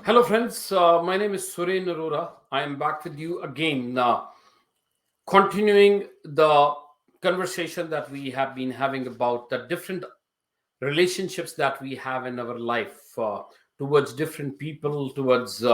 Hello, friends. My name is Suren. I am back with you again, continuing the conversation that we have been having about the different relationships that we have in our life towards different people, towards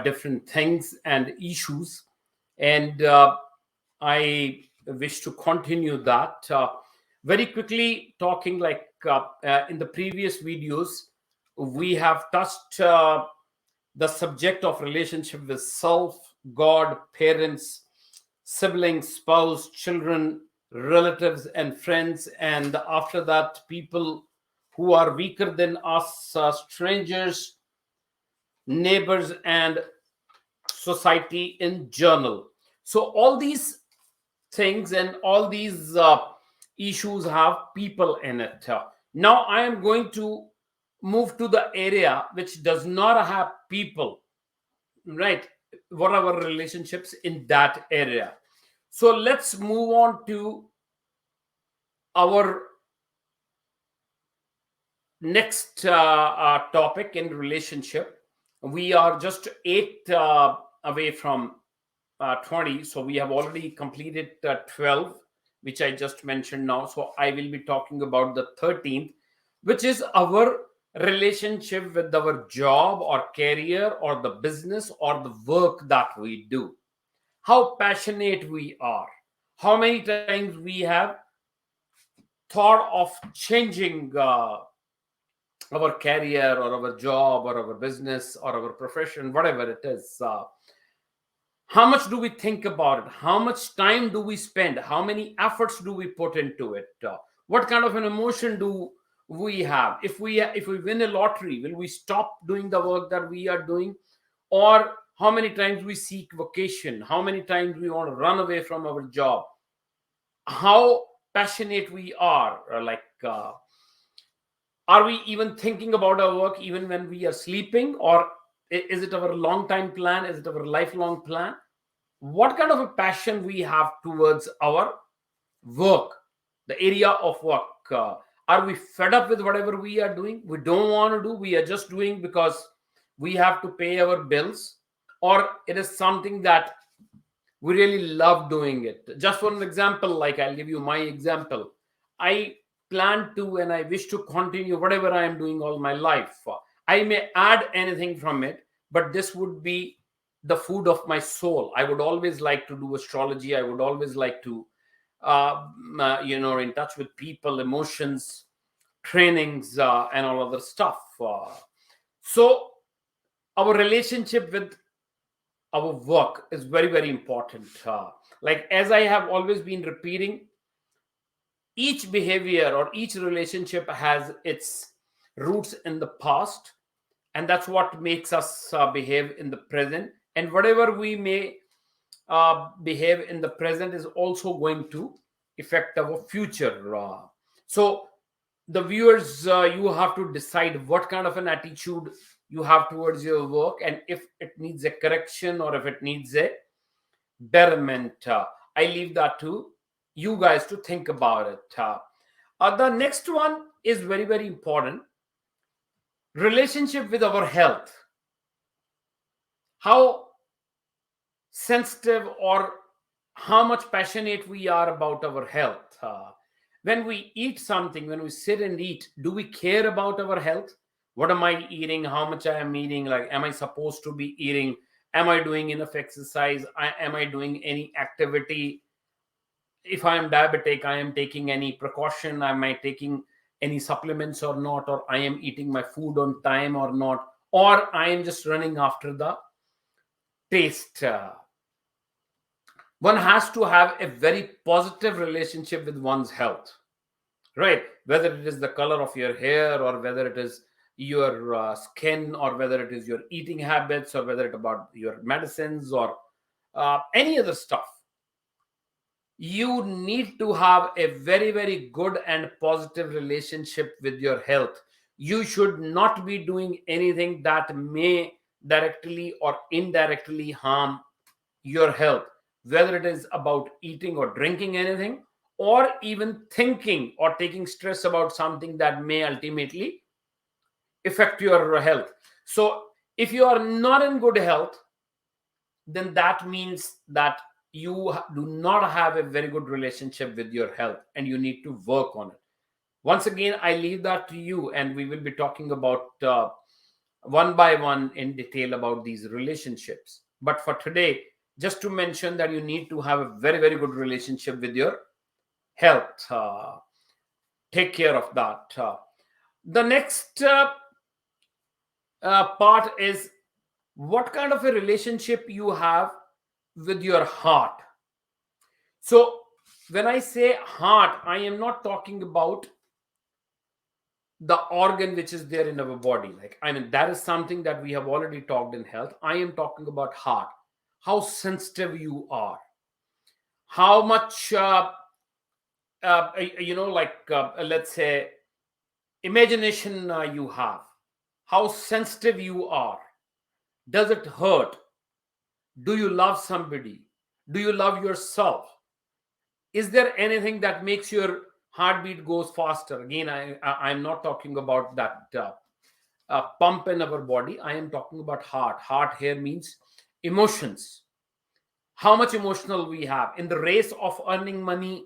different things and issues. And I wish to continue that very quickly, talking in the previous videos, we have touched. The subject of relationship with self, God, parents, siblings, spouse, children, relatives, and friends. And after that, people who are weaker than us, strangers, neighbors, and society in general. So, all these things and all these issues have people in it. Now, I am going to move to the area which does not have people, right? What are our relationships in that area? So let's move on to our next topic in relationship. We are just eight away from 20, so we have already completed 12, which I just mentioned now. So I will be talking about the 13th, which is our relationship with our job or career or the business or the work that we do. How passionate we are, how many times we have thought of changing our career or our job or our business or our profession, whatever it is. How much do we think about it? How much time do we spend? How many efforts do we put into it? What kind of an emotion do we have? If we win a lottery, will we stop doing the work that we are doing? Or how many times we seek vacation? How many times we want to run away from our job? How passionate we are, are we even thinking about our work even when we are sleeping? Or is it our long time plan? Is it our lifelong plan? What kind of a passion we have towards our work, the area of work? Are we fed up with whatever we are doing? We don't want to do, we are just doing because we have to pay our bills, or it is something that we really love doing it. Just for an example, like I'll give you my example. I plan to and I wish to continue whatever I am doing all my life. I may add anything from it, but this would be the food of my soul. I would always like to do astrology. I would always like to in touch with people, emotions, trainings, and all other stuff. So our relationship with our work is very, very important. Like, as I have always been repeating, each behavior or each relationship has its roots in the past, and that's what makes us behave in the present. And whatever we may behave in the present is also going to affect our future. So the viewers, you have to decide what kind of an attitude you have towards your work, and if it needs a correction or if it needs a betterment. I leave that to you guys to think about it. The next one is very, very important: relationship with our health. How sensitive or how much passionate we are about our health. When we eat something, when we sit and eat, do we care about our health? What am I eating? How much I am eating? Like, am I supposed to be eating? Am I doing enough exercise? Am I doing any activity? If I am diabetic, I am taking any precaution? Am I taking any supplements or not? Or I am eating my food on time or not? Or I am just running after the taste? One has to have a very positive relationship with one's health, right? Whether it is the color of your hair, or whether it is your skin, or whether it is your eating habits, or whether it's about your medicines, or any other stuff. You need to have a very, very good and positive relationship with your health. You should not be doing anything that may directly or indirectly harm your health, whether it is about eating or drinking anything, or even thinking or taking stress about something that may ultimately affect your health. So If you are not in good health, then that means that you do not have a very good relationship with your health, and you need to work on it. Once again, I leave that to you, and we will be talking about one by one in detail about these relationships. But for today, just to mention that you need to have a very, very good relationship with your health. Take care of that. The next part is what kind of a relationship you have with your heart. So, when I say heart, I am not talking about the organ which is there in our body. Like, I mean, that is something that we have already talked in health. I am talking about heart, how sensitive you are, how much, let's say, imagination you have, how sensitive you are. Does it hurt? Do you love somebody? Do you love yourself? Is there anything that makes your heartbeat goes faster? Again, I'm not talking about that pump in our body. I am talking about heart. Heart here means emotions. How much emotional we have in the race of earning money,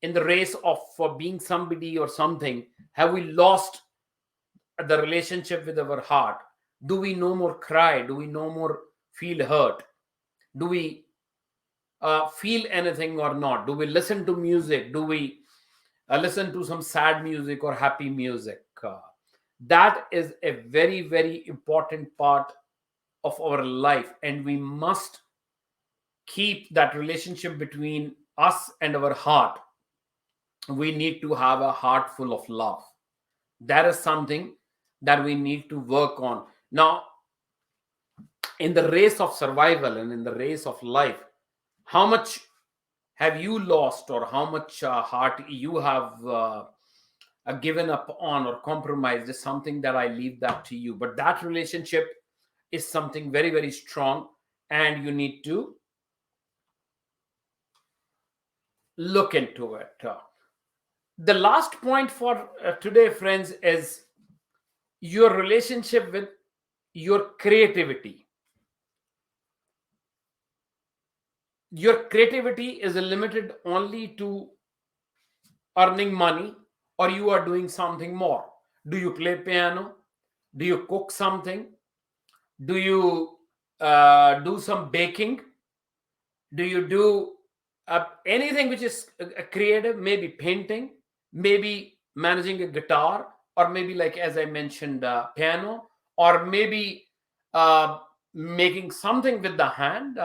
in the race of being somebody or something. Have we lost the relationship with our heart? Do we no more cry? Do we no more feel hurt? Do we feel anything or not? Do we listen to music? Do we listen to some sad music or happy music? That is a very, very important part of our life, and we must keep that relationship between us and our heart. We need to have a heart full of love. That is something that we need to work on. Now, in the race of survival and in the race of life, how much have you lost, or how much heart you have given up on or compromised, is something that I leave that to you. But that relationship is something very, very strong, and you need to look into it. The last point for today, friends, is your relationship with your creativity. Your creativity is limited only to earning money, or you are doing something more. Do you play piano? Do you cook something? Do you do some baking? Do you do anything which is creative? Maybe painting, maybe managing a guitar, or maybe, like as I mentioned, piano, or maybe uh, making something with the hand.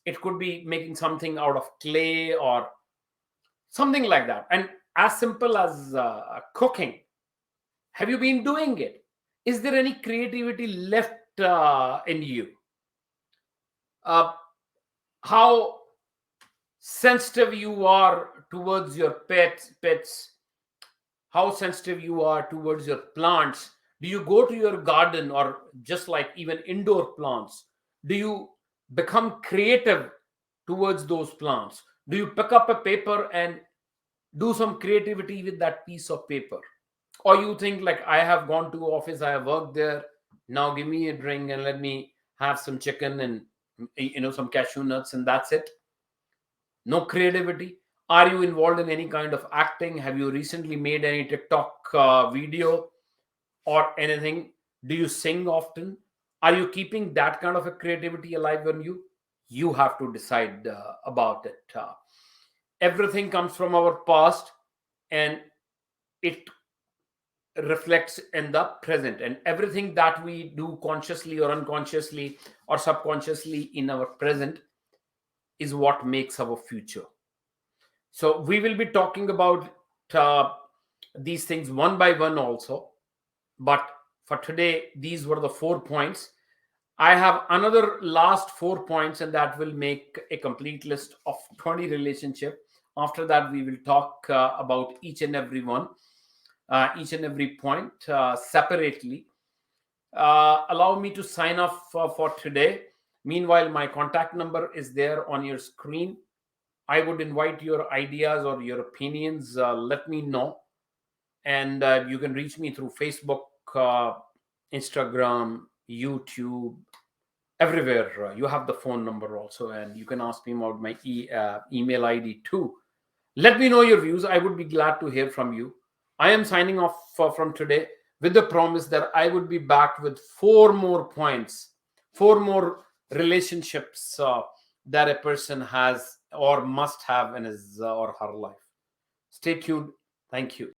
It could be making something out of clay or something like that. And as simple as cooking. Have you been doing it? Is there any creativity left in you? Uh, how sensitive you are towards your pets, how sensitive you are towards your plants. Do you go to your garden, or just like even indoor plants, do you become creative towards those plants? Do you pick up a paper and do some creativity with that piece of paper? Or you think, like, I have gone to office, I have worked there, now give me a drink and let me have some chicken and some cashew nuts, and that's it? No creativity. Are you involved in any kind of acting? Have you recently made any TikTok video or anything? Do you sing often? Are you keeping that kind of a creativity alive in you? You have to decide about it. Everything comes from our past, and it reflects in the present, and everything that we do consciously or unconsciously or subconsciously in our present is what makes our future. So we will be talking about uh, these things one by one also. But for today, these were the 4 points. I have another last 4 points, and that will make a complete list of 20 relationship. After that, we will talk about each and every one, each and every point separately. Allow me to sign off for today. Meanwhile, my contact number is there on your screen. I would invite your ideas or your opinions. Let me know. And you can reach me through Facebook, Instagram, YouTube, everywhere. You have the phone number also, and you can ask me about my email ID too. Let me know your views. I would be glad to hear from you. I am signing off from today with the promise that I would be back with four more points, four more relationships that a person has or must have in his or her life. Stay tuned. Thank you.